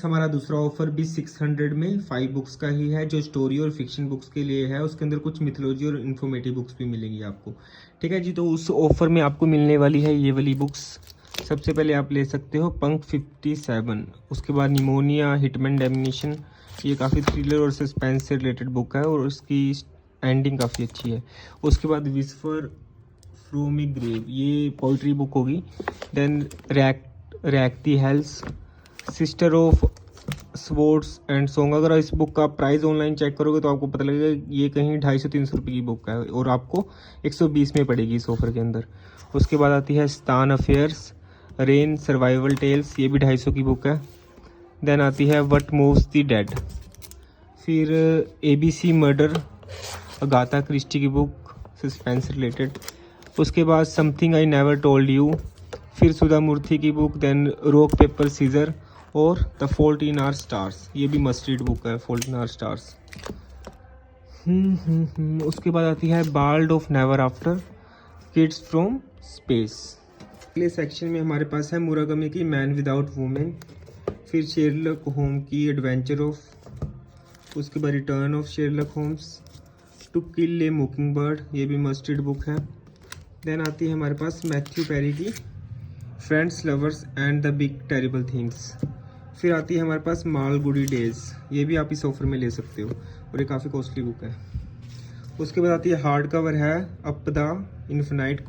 हमारा दूसरा ऑफर भी 600 में 5 बुक्स का ही है, जो स्टोरी और फिक्शन बुक्स के लिए है। उसके अंदर कुछ मिथोलॉजी और इन्फॉर्मेटिव बुक्स भी मिलेंगी आपको। ठीक है जी, तो उस ऑफर में आपको मिलने वाली है ये वाली बुक्स। सबसे पहले आप ले सकते हो पंक 57, उसके बाद निमोनिया, हिटमैन डेमिनेशन। ये काफ़ी थ्रिलर और सस्पेंस से रिलेटेड बुक है और उसकी एंडिंग काफ़ी अच्छी है। उसके बाद विस्पर फ्रॉम ए ग्रेव, ये पोइट्री बुक होगी। Then rack the hells, sister of sports and song. अगर इस बुक का प्राइस ऑनलाइन चेक करोगे तो आपको पता लगेगा ये कहीं 250-300 रुपये की बुक है और आपको 120 में पड़ेगी इस ऑफर के अंदर। उसके बाद आती है stan affairs, rain survival tales, ये भी 250 की बुक है। देन आती है व्हाट मूव्स द डेड। फिर ABC मर्डर, अगाथा क्रिस्टी की बुक, सस्पेंस रिलेटेड। उसके बाद something I never told you, फिर सुधा मूर्ति की book. Then rock paper scissor और the fault in our stars, ये भी मस्ट रीड बुक है, फॉल्ट इन आवर स्टार्स। उसके बाद आती है ballad of never after, kids from space. अगले सेक्शन में हमारे पास है मुराकामी की मैन विदाउट वुमेन, फिर शेरलॉक होम की एडवेंचर ऑफ, उसके बाद return of Sherlock Holmes, to kill a mockingbird, ये भी मस्ट रीड बुक है। देन आती है हमारे पास मैथ्यू पेरी की friends lovers and the big terrible things. फिर आती है हमारे पास मालगुडी डेज, ये भी आप इस ऑफर में ले सकते हो और ये काफ़ी कॉस्टली बुक है। उसके बाद आती है हार्ड कवर है अप द इन्फिनाइट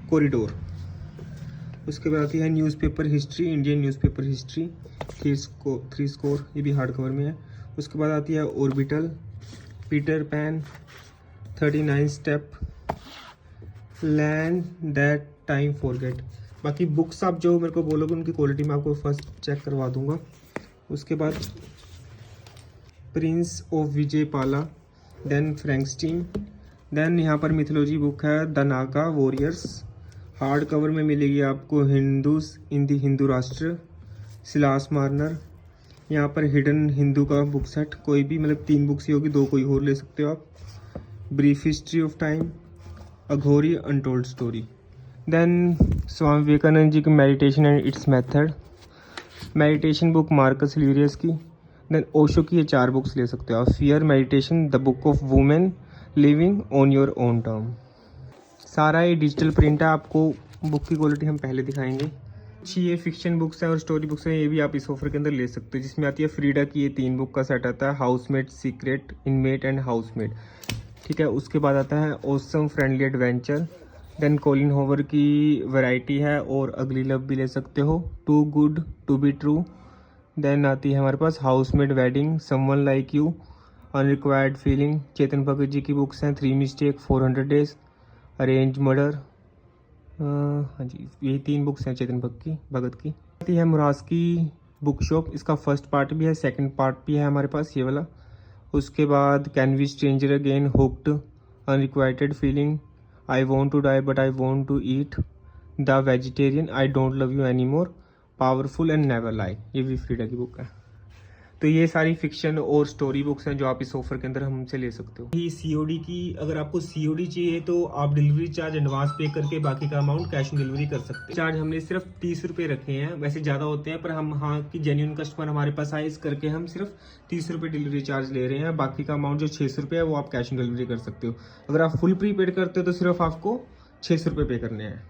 कॉरिडोर। उसके बाद आती है newspaper history, Indian newspaper history 3 score, ये भी हार्ड कवर में है। उसके बाद आती है orbital, Peter pan, 39 step, land that time forget. बाकी बुक्स आप जो मेरे को बोलोगे उनकी क्वालिटी मैं आपको फर्स्ट चेक करवा दूंगा। उसके बाद प्रिंस ऑफ विजय पाला, देन फ्रैंकस्टीन। देन यहाँ पर मिथोलॉजी बुक है the Naga warriors, hard cover में मिलेगी आपको हिंदूज इन द हिंदू राष्ट्र, सिलास मार्नर। यहाँ पर हिडन हिंदू का बुक सेट, कोई भी मतलब 3 बुक्स ही होगी, 2 कोई और ले सकते हो आप। Brief history of time, Aghori untold story. Then Swami Vivekananda ji की meditation and its method, meditation book Marcus Aurelius की। देन ओशो की ये 4 बुक्स ले सकते हो आप, fear meditation, the book of women, living on your own term. सारा ये डिजिटल प्रिंट है, आपको बुक की क्वालिटी हम पहले दिखाएंगे। अच्छी ये फिक्शन बुक्स है और स्टोरी बुक्स है, ये भी आप इस ऑफर के अंदर ले सकते हो, जिसमें आती है फ्रीडा की ये 3 बुक का सेट आता है, housemate, secret, inmate and housemate. ठीक है, उसके बाद आता है awesome friendly adventure. Then Colleen Hoover की वैरायटी है और अगली लव भी ले सकते हो, too good to be true. Then आती है हमारे पास housemate wedding, someone like you, unrequired feeling. Chetan Bhagat ji की बुक्स हैं 3 मिस्टेक, 400 डेज, अरेंज मर्डर। हाँ जी, यही 3 बुक्स हैं चेतन भगत की। आती है मुराज की बुक शॉप, इसका फर्स्ट पार्ट भी है, सेकंड पार्ट भी है हमारे पास ये वाला। उसके बाद can we stranger again, hooked, unrequited feeling, I want to die but I want to eat, the vegetarian, I don't love you any more, powerful and never lie, ये भी फ्रीडा की बुक है। तो ये सारी फिक्शन और story books हैं जो आप इस ऑफर के अंदर हमसे ले सकते हो। ये COD की, अगर आपको COD चाहिए तो आप डिलीवरी चार्ज एडवांस पे करके बाकी का अमाउंट कैश ऑन डिलीवरी कर सकते हैं। चार्ज हमने सिर्फ 30 रुपये रखे हैं, वैसे ज़्यादा होते हैं पर हम हाँ कि जेन्युइन कस्टमर हमारे पास आए इस करके हम सिर्फ 30 रुपये डिलीवरी चार्ज ले रहे हैं। बाकी का अमाउंट जो 600 रुपये है वो आप कैश ऑन डिलीवरी कर सकते हो। अगर आप फुल प्रीपेड करते हो तो सिर्फ आपको 600 रुपये पे करने हैं।